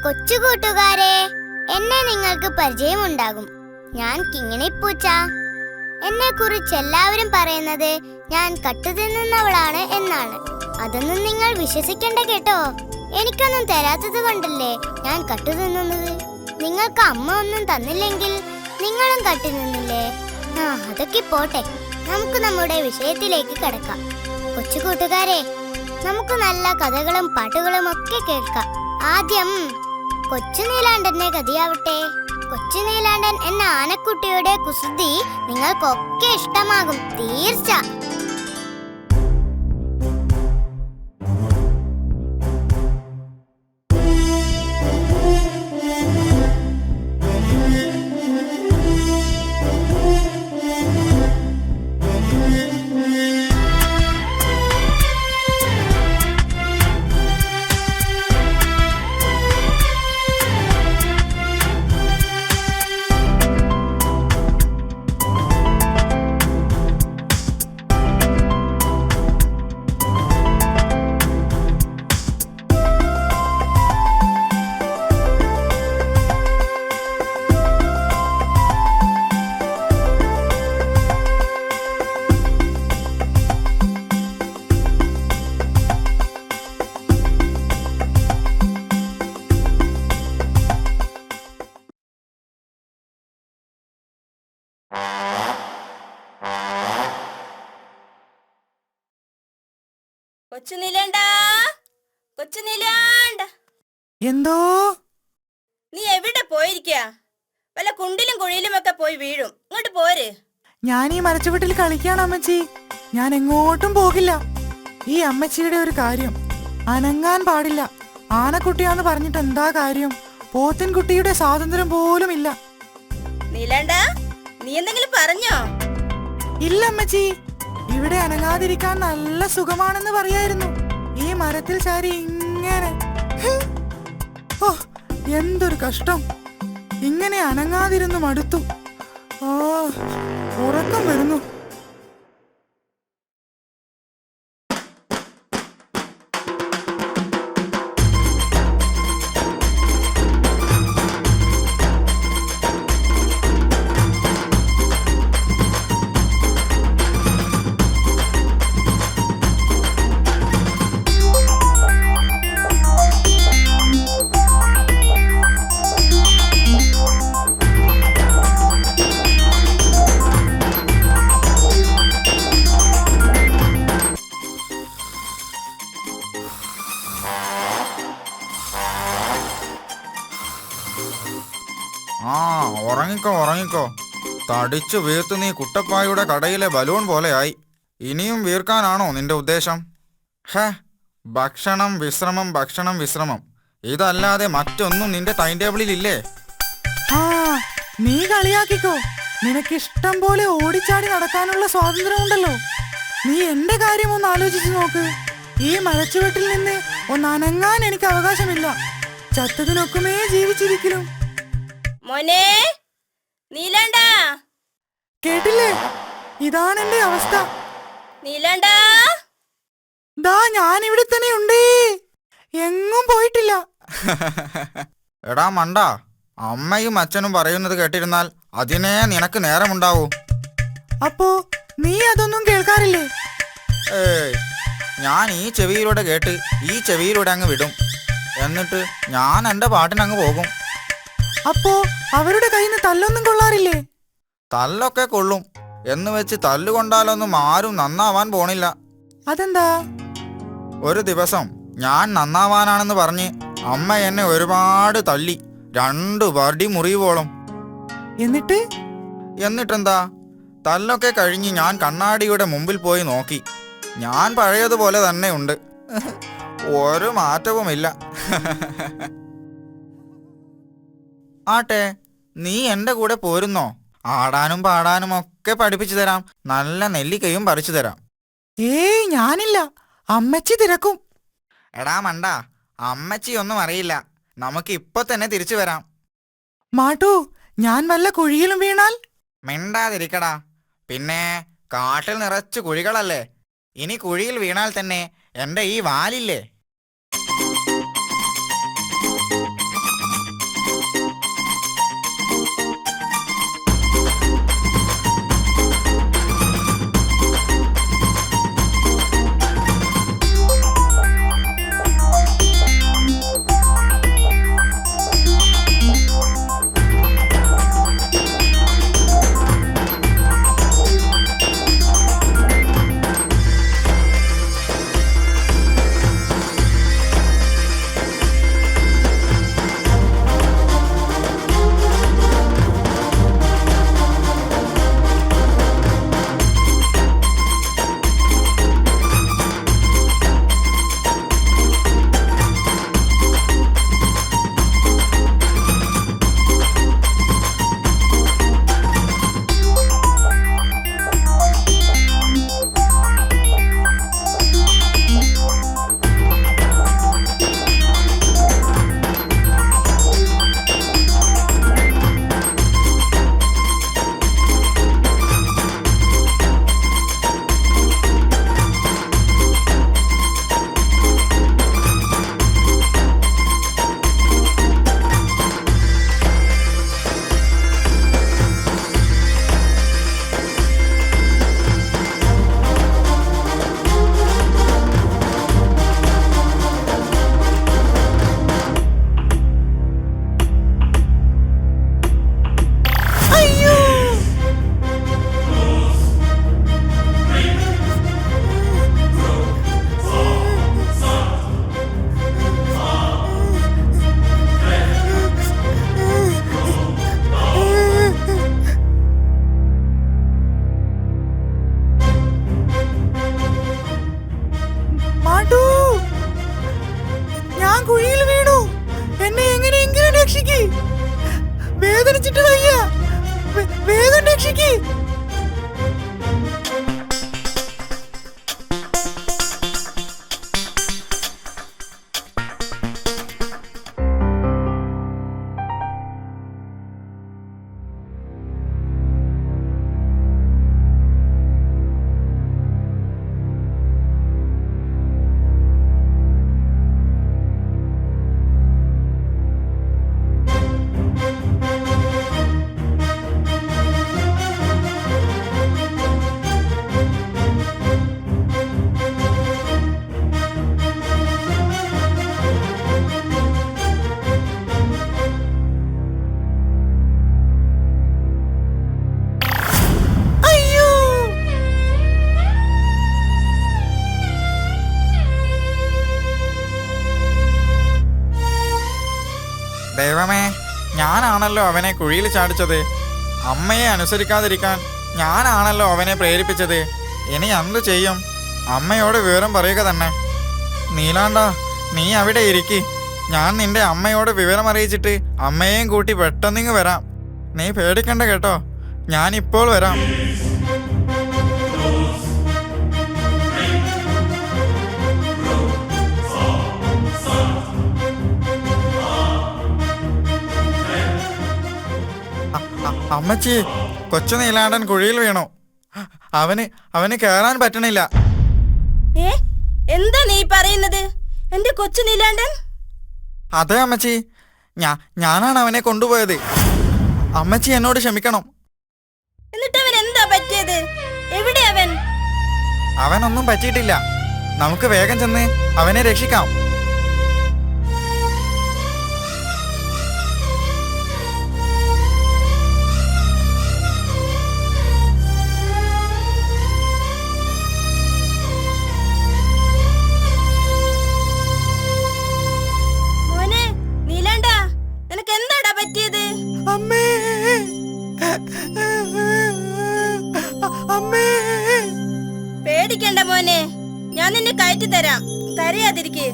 കൊച്ചു കൂട്ടുകാരെ, എന്നെ നിങ്ങൾക്ക് പരിചയമുണ്ടാകും. ഞാൻ കിങ്ങിണിപ്പൂച്ച. എന്നെ കുറിച്ച് എല്ലാവരും പറയുന്നത് ഞാൻ കട്ടുതിന്നുന്നവളാണ് എന്നാണ്. അതൊന്നും നിങ്ങൾ വിശ്വസിക്കണ്ട കേട്ടോ. എനിക്കൊന്നും തരാത്തത് കൊണ്ടല്ലേ ഞാൻ കട്ടുതിന്നുന്നത്. നിങ്ങൾക്ക് അമ്മ ഒന്നും തന്നില്ലെങ്കിൽ നിങ്ങളും കട്ടി നിന്നില്ലേ? അതൊക്കെ പോട്ടെ, നമുക്ക് നമ്മുടെ വിഷയത്തിലേക്ക് കടക്കാം. കൊച്ചു കൂട്ടുകാരെ, നമുക്ക് നല്ല കഥകളും പാട്ടുകളും ഒക്കെ കേൾക്കാം. ആദ്യം കൊച്ചു നീലാണ്ടന്റെ കഥയാവട്ടെ. കൊച്ചു നീലാണ്ടൻ എന്ന ആനക്കുട്ടിയുടെ കുസൃതി നിങ്ങൾക്കൊക്കെ ഇഷ്ടമാകും, തീർച്ച. എന്തോ നീ എവിടെ പോയിരിക്ക? വല്ല കുണ്ടിലും കുഴിയിലും ഒക്കെ പോയി വീഴും. ഇങ്ങോട്ട് പോര്. ഞാൻ ഈ മരച്ചുവട്ടിൽ കളിക്കാണ് അമ്മച്ചി. ഞാൻ എങ്ങോട്ടും പോകില്ല. ഈ അമ്മച്ചിയുടെ ഒരു കാര്യം, അനങ്ങാൻ പാടില്ല. ആനക്കുട്ടിയാന്ന് പറഞ്ഞിട്ട് എന്താ കാര്യം? പോത്തിൻകുട്ടിയുടെ സ്വാതന്ത്ര്യം പോലും ഇല്ല. നീലാണ്ട, നീ എന്തെങ്കിലും പറഞ്ഞോ? ഇല്ല അമ്മച്ചി, ഇവിടെ അനങ്ങാതിരിക്കാൻ നല്ല സുഖമാണെന്ന് പറയായിരുന്നു. ഈ മരത്തിൽ ചാരി ഇങ്ങനെ. ഓ, എന്തൊരു കഷ്ടം. ഇങ്ങനെ അനങ്ങാതിരുന്നു മടുത്തു. ഉറക്കം വരുന്നു. ഉറങ്ങിക്കോ. തടിച്ചു വീർത്ത് നീ കുട്ടപ്പായുടെ കടയിലെ ബലൂൺ പോലെയായി. ഇനിയും വീർക്കാനാണോ നിന്റെ ഉദ്ദേശം? ഭക്ഷണം വിശ്രമം ഇതല്ലാതെ മറ്റൊന്നും നിന്റെ ടൈം ടേബിളിൽ ഇല്ലേ? നീ കളിയാക്കിക്കോ. നിനക്കിഷ്ടം പോലെ ഓടിച്ചാടി നടക്കാനുള്ള സ്വാതന്ത്ര്യമുണ്ടല്ലോ. നീ എന്റെ കാര്യം ഒന്ന് ആലോചിച്ചു നോക്ക്. ഈ മരച്ചുവട്ടിൽ നിന്ന് ഒന്ന് അനങ്ങാൻ എനിക്ക് അവകാശമില്ല. ചത്തതിനൊക്കുമേ ജീവിച്ചിരിക്കലും. മോനെ നീലാണ്ട, കേട്ടില്ലേ? ഇതാണ് എന്റെ അവസ്ഥ. നീലാണ്ട, ദാ ഞാൻ ഇവിടെ തന്നെ ഉണ്ടേ, എങ്ങും പോയിട്ടില്ല. എടാ മണ്ട, അമ്മയും അച്ഛനും പറയുന്നത് കേട്ടിരുന്നാൽ അതിനേ നിനക്ക് നേരമുണ്ടാവൂ. അപ്പോ നീ അതൊന്നും കേൾക്കാറില്ലേ? ഞാൻ ഈ ചെവിയിലൂടെ കേട്ട് ഈ ചെവിയിലൂടെ അങ്ങ് വിടും. എന്നിട്ട് ഞാൻ എന്റെ പാട്ടിനങ്ങ് പോകും. അപ്പോ അവരുടെ കയ്യിൽ നിന്ന് തല്ലൊന്നും കൊള്ളാറില്ലേ? തല്ലൊക്കെ കൊള്ളും എന്ന് വെച്ച് തല്ലുകൊണ്ടാലൊന്നും ആരും നന്നാവാൻ പോണില്ല. അതെന്താ? ഒരു ദിവസം ഞാൻ നന്നാവാനാണെന്ന് പറഞ്ഞ് അമ്മ എന്നെ ഒരുപാട് തല്ലി, 2 വടി മുറിവോളം. എന്നിട്ടെന്താ? തല്ലൊക്കെ കഴിഞ്ഞ് ഞാൻ കണ്ണാടിയുടെ മുമ്പിൽ പോയി നോക്കി. ഞാൻ പഴയതുപോലെ തന്നെ ഉണ്ട്, ഒരു മാറ്റവുമില്ല. ആട്ടെ, നീ എന്റെ കൂടെ പോരുന്നോ? ആടാനും പാടാനും ഒക്കെ പഠിപ്പിച്ചു തരാം. നല്ല നെല്ലിക്കയും പറിച്ചു തരാം. ഞാനില്ല, അമ്മച്ചി തിരക്കും. എടാ മണ്ട, അമ്മച്ചി ഒന്നും അറിയില്ല. നമുക്ക് ഇപ്പൊ തന്നെ തിരിച്ചു വരാം. മാട്ടു, ഞാൻ വല്ല കുഴിയിലും വീണാൽ? മിണ്ടാതിരിക്കടാ. പിന്നെ കാട്ടിൽ നിറച്ചു കുഴികളല്ലേ. ഇനി കുഴിയിൽ വീണാൽ തന്നെ എന്റെ ഈ വാലില്ലേ. രക്ഷിക്ക്. വേദനിച്ചിട്ട് വയ്യ. വേഗം രക്ഷിക്ക്. ദൈവമേ, ഞാനാണല്ലോ അവനെ കുഴിയിൽ ചാടിച്ചത്. അമ്മയെ അനുസരിക്കാതിരിക്കാൻ ഞാനാണല്ലോ അവനെ പ്രേരിപ്പിച്ചത്. ഇനി എന്തു ചെയ്യും? അമ്മയോട് വിവരം പറയുക തന്നെ. നീലാണ്ട, നീ അവിടെ ഇരിക്കി. ഞാൻ നിന്റെ അമ്മയോട് വിവരം അറിയിച്ചിട്ട് അമ്മയെയും കൂട്ടി പെട്ടെന്നിങ്ങ് വരാം. നീ പേടിക്കണ്ട കേട്ടോ, ഞാനിപ്പോൾ വരാം. അമ്മച്ചി, കൊച്ചു നീലാണ്ടൻ കുഴിയിൽ വീണു. അവന് കേറാൻ പറ്റണില്ല. എന്താ നീ പറയുന്നത്? എന്റെ കൊച്ചു നീലാണ്ടൻ? അതെ അമ്മച്ചി, ഞാനാണ് അവനെ കൊണ്ടുപോയത്. അമ്മച്ചി എന്നോട് ക്ഷമിക്കണം. എന്നിട്ട് അവൻ എന്താ പറ്റിയത്? എവിടെ അവൻ? അവനൊന്നും പറ്റിയിട്ടില്ല. നമുക്ക് വേഗം ചെന്ന് അവനെ രക്ഷിക്കാം. പേടിക്കണ്ട മോനെ, ഞാൻ നിന്നെ കയറ്റി തരാം. കരയാതിരിക്കേ.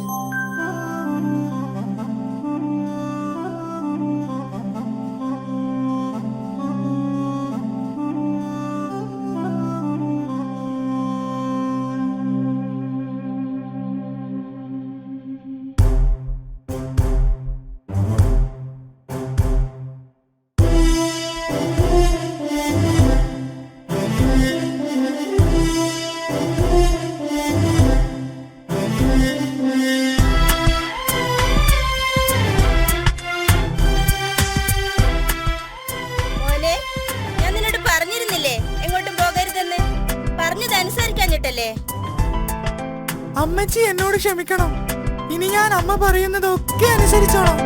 അമ്മച്ചി എന്നോട് ക്ഷമിക്കണം. ഇനി ഞാൻ അമ്മ പറയുന്നതൊക്കെ അനുസരിച്ചോളാം.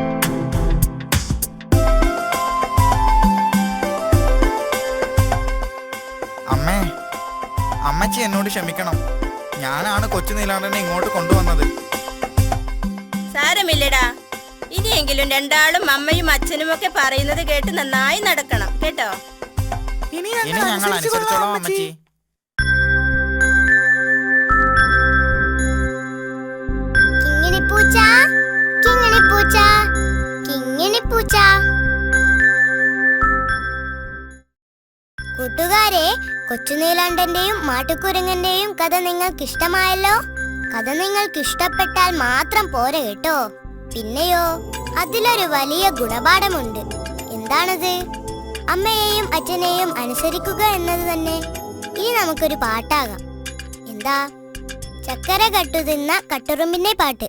അമ്മേ, അമ്മച്ചി എന്നോട് ക്ഷമിക്കണം. ഞാനാണ് കൊച്ചു നീലാണ്ടനെ ഇങ്ങോട്ട് കൊണ്ടുവന്നത്. സാരമില്ലടാ, ഇനിയെങ്കിലും രണ്ടാളും അമ്മയും അച്ഛനും ഒക്കെ പറയുന്നത് കേട്ട് നന്നായി നടക്കണം കേട്ടോ. ഇനി ഞങ്ങൾ അനുസരിച്ചോളാം അമ്മച്ചി. കൂട്ടുകാരെ, കൊച്ചുനീലാണ്ടന്റെയും മാട്ടുക്കുരങ്ങന്റെയും കഥ നിങ്ങൾക്ക് ഇഷ്ടമായല്ലോ. കഥ നിങ്ങൾക്ക് ഇഷ്ടപ്പെട്ടാൽ മാത്രം പോരെ കേട്ടോ. പിന്നെയോ, അതിലൊരു വലിയ ഗുണപാഠമുണ്ട്. എന്താണത്? അമ്മയെയും അച്ഛനെയും അനുസരിക്കുക എന്നത് തന്നെ. ഇനി നമുക്കൊരു പാട്ടാകാം. എന്താ? ചക്കര കട്ടുതിന്ന കട്ടുറുമ്പിന്റെ പാട്ട്.